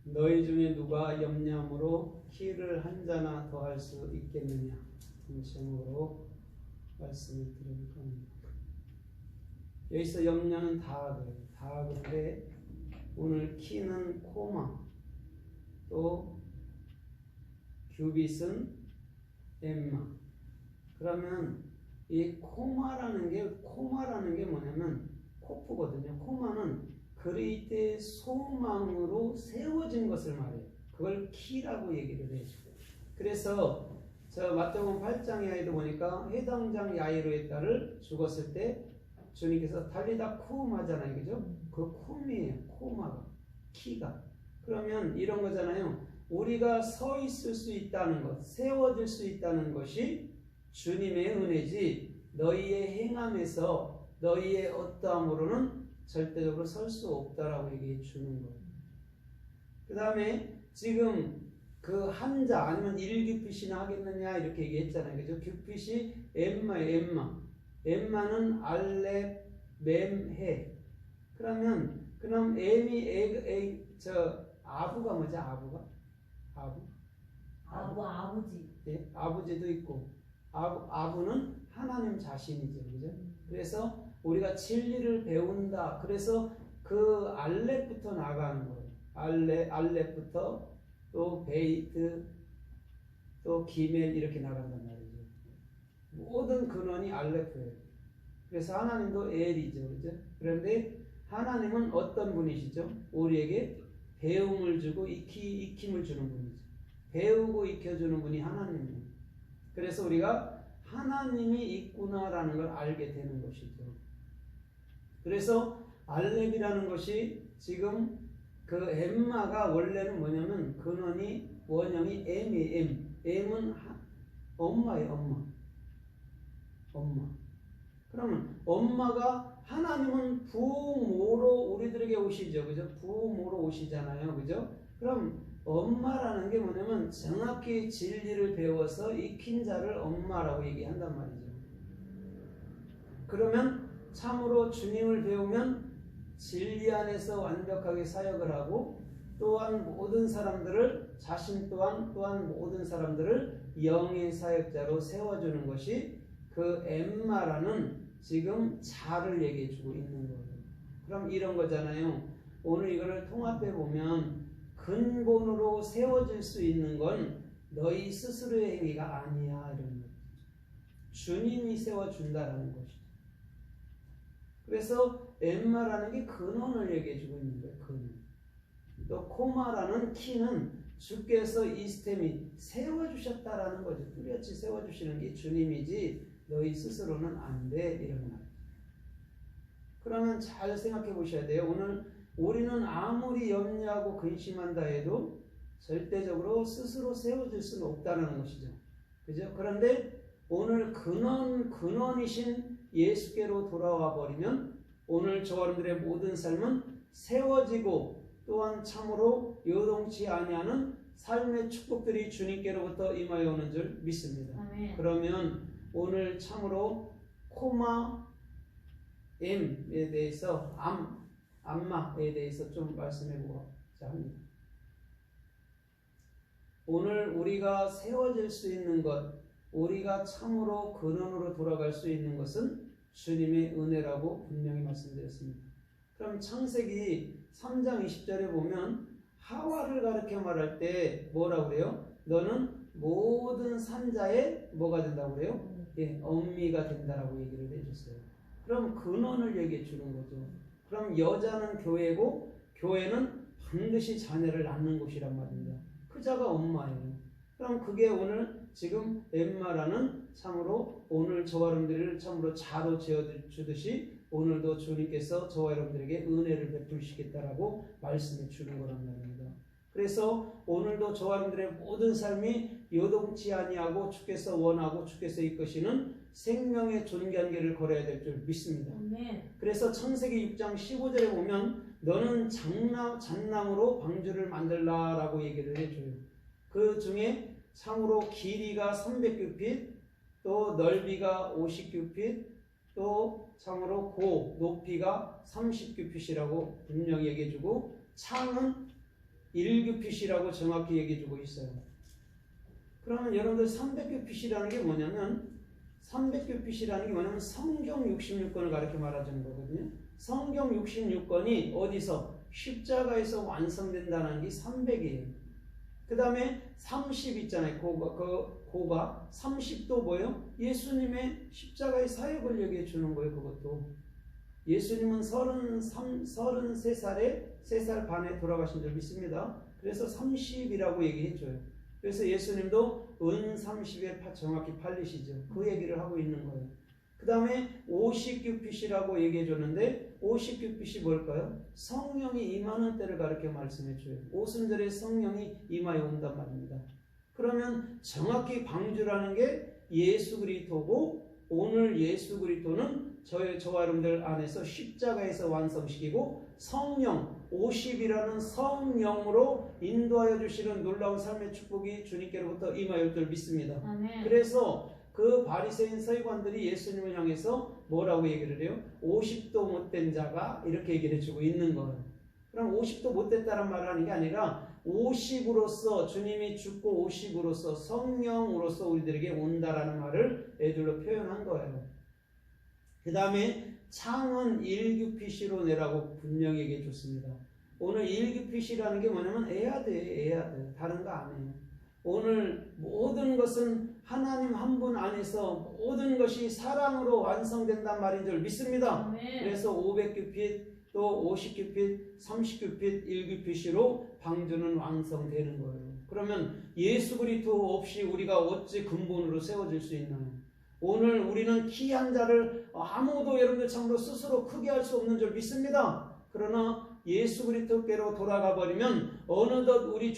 너희 중에 누가 염려함으로 키를 한 자나 더할 수 있겠느냐. 이 제목으로 말씀을 드릴 겁니다. 여기서 염려는 다 그런데 오늘 키는 코마, 또 규빗은 엠마. 그러면 이 코마라는 게 뭐냐면 코프거든요. 코마는 그리스도의 소망으로 세워진 것을 말해요. 그걸 키라고 얘기를 해요. 그래서 저 마태복음 8장에도 보니까 회당장 야이로의 딸을 죽었을 때 주님께서 달리다 코마잖아요. 그죠? 그 콤이에요. 코마가. 키가. 그러면 이런 거잖아요. 우리가 서 있을 수 있다는 것, 세워질 수 있다는 것이 주님의 은혜지 너희의 행함에서 너희의 어떠함으로는 절대적으로 설 수 없다라고 얘기해 주는 거예요. 그 다음에 지금 그 한자 아니면 일규핏이나 하겠느냐 이렇게 얘기했잖아요. 그죠? 규핏이 엠마예요. 엠마는 알렙, 맴, 해. 그럼 엠이 아부가 뭐죠? 아부지. 예, 아버지도 있고 아부는 하나님 자신이죠. 그죠? 그래서 우리가 진리를 배운다. 그래서 그 알렙부터 나가는 거예요. 알렙부터 또 베이트, 또 기멜 이렇게 나간단 말이죠. 모든 근원이 알렙이에요. 그래서 하나님도 엘이죠. 그죠? 그런데 하나님은 어떤 분이시죠? 우리에게 배움을 주고 익힘을 주는 분이죠. 배우고 익혀주는 분이 하나님이에요. 그래서 우리가 하나님이 있구나라는 걸 알게 되는 것이죠. 그래서 알렙이라는 것이 지금 그 엠마가 원래는 뭐냐면 원형이 M이에요. M은 엄마예요. 엄마. 그러면 엄마가 하나님은 부모로 우리들에게 오시죠. 그죠? 부모로 오시잖아요. 그죠? 그럼 엄마라는 게 뭐냐면 정확히 진리를 배워서 익힌 자를 엄마라고 얘기한단 말이죠. 그러면 참으로 주님을 배우면 진리 안에서 완벽하게 사역을 하고 또한 모든 사람들을 자신 또한 모든 사람들을 영의 사역자로 세워주는 것이 그 엠마라는 지금 자를 얘기해주고 있는 거예요. 그럼 이런 거잖아요. 오늘 이거를 통합해 보면 근본으로 세워질 수 있는 건 너희 스스로의 행위가 아니야 이런 거죠. 주님이 세워준다라는 것이죠. 그래서 엠마라는 게 근원을 얘기해주고 있는 거예요. 근원. 또 코마라는 키는 주께서 이 스템이 세워주셨다라는 거죠. 뚜렷이 세워주시는 게 주님이지 너희 스스로는 안 돼 이런 말. 그러면 잘 생각해 보셔야 돼요. 오늘 우리는 아무리 염려하고 근심한다 해도 절대적으로 스스로 세워질 수는 없다는 것이죠. 그죠? 그런데 오늘 근원이신 예수께로 돌아와 버리면 오늘 저와 여러분들의 모든 삶은 세워지고 또한 참으로 요동치 아니하는 삶의 축복들이 주님께로부터 임하여 오는 줄 믿습니다. 아멘. 그러면 오늘 참으로 코마 M에 대해서 암마에 대해서 좀 말씀해 보고자 합니다. 오늘 우리가 세워질 수 있는 것, 우리가 참으로 근원으로 돌아갈 수 있는 것은 주님의 은혜라고 분명히 말씀드렸습니다. 그럼 창세기 3장 20절에 보면 하와를 가르쳐 말할 때 뭐라고 그래요? 너는 모든 산자의 뭐가 된다고 그래요? 예, 엄미가 된다라고 얘기를 해줬어요. 그럼 근원을 얘기해 주는 거죠. 그럼 여자는 교회고 교회는 반드시 자녀를 낳는 곳이란 말입니다. 그 자가 엄마예요. 그럼 그게 오늘 지금 엠마라는 참으로 오늘 저와 여러분들을 참으로 자로 지어주듯이 오늘도 주님께서 저와 여러분들에게 은혜를 베푸시겠다라고 말씀해 주는 거란 말입니다. 그래서 오늘도 저와 여러분들의 모든 삶이 요동치 아니하고 주께서 원하고 주께서 이끄시는 생명의 존경계를 걸어야 될 줄 믿습니다. 아멘. 그래서 창세기 6장 15절에 보면 너는 잣나무로 방주를 만들라라고 얘기를 해줘요. 그 중에 참으로 길이가 300규핏, 또 넓이가 50규핏, 또 참으로 높이가 30규핏이라고 분명히 얘기해주고 창은 1규핏이라고 정확히 얘기해주고 있어요. 그러면 여러분들 300규핏이라는 게 뭐냐면 300규핏이라는 게 뭐냐면 성경 66권을 가르쳐 말하자는 거거든요. 성경 66권이 어디서? 십자가에서 완성된다는 게 300이에요. 그 다음에 30 있잖아요. 고가 30도 뭐예요? 예수님의 십자가의 사역을 얘기해 주는 거예요. 그것도 예수님은 33살에 3살 반에 돌아가신 줄 믿습니다. 그래서 30이라고 얘기해 줘요. 그래서 예수님도 은 30에 정확히 팔리시죠. 그 얘기를 하고 있는 거예요. 그 다음에 50규핏이라고 얘기해 줬는데 50규핏이 뭘까요? 성령이 임하는 때를 가르쳐 말씀해 줘요. 오순절에 성령이 임하여 온단 말입니다. 그러면 정확히 방주라는 게 예수 그리스도고 오늘 예수 그리스도는 저와 여러분들 안에서 십자가에서 완성시키고 성령 50이라는 성령으로 인도하여 주시는 놀라운 삶의 축복이 주님께로부터 임하여 줄 믿습니다. 아멘. 그래서 그 바리새인 서기관들이 예수님을 향해서 뭐라고 얘기를 해요? 50도 못된 자가 이렇게 얘기를 해주고 있는 거예요. 그럼 50도 못됐다는 말을 하는 게 아니라 50으로서 주님이 죽고 50으로서 성령으로서 우리들에게 온다라는 말을 애들로 표현한 거예요. 그 다음에 창은 1규핏으로 내라고 분명히 얘기해 줬습니다. 오늘 1규핏이라는 게 뭐냐면 에야드예요. 다른 거 아니에요. 오늘 모든 것은 하나님 한 분 안에서 모든 것이 사랑으로 완성된단 말인 줄 믿습니다. 아멘. 그래서 500규핏 또 50규핏 30규핏 1규핏으로 방주는 완성되는 거예요. 그러면 예수 그리스도 없이 우리가 어찌 근본으로 세워질 수 있나요? 오늘 우리는 키 한 자를 아무도 여러분들 참으로 스스로 크게 할 수 없는 줄 믿습니다. 그러나 예수 그리스도께로 돌아가 버리면 어느덧 우리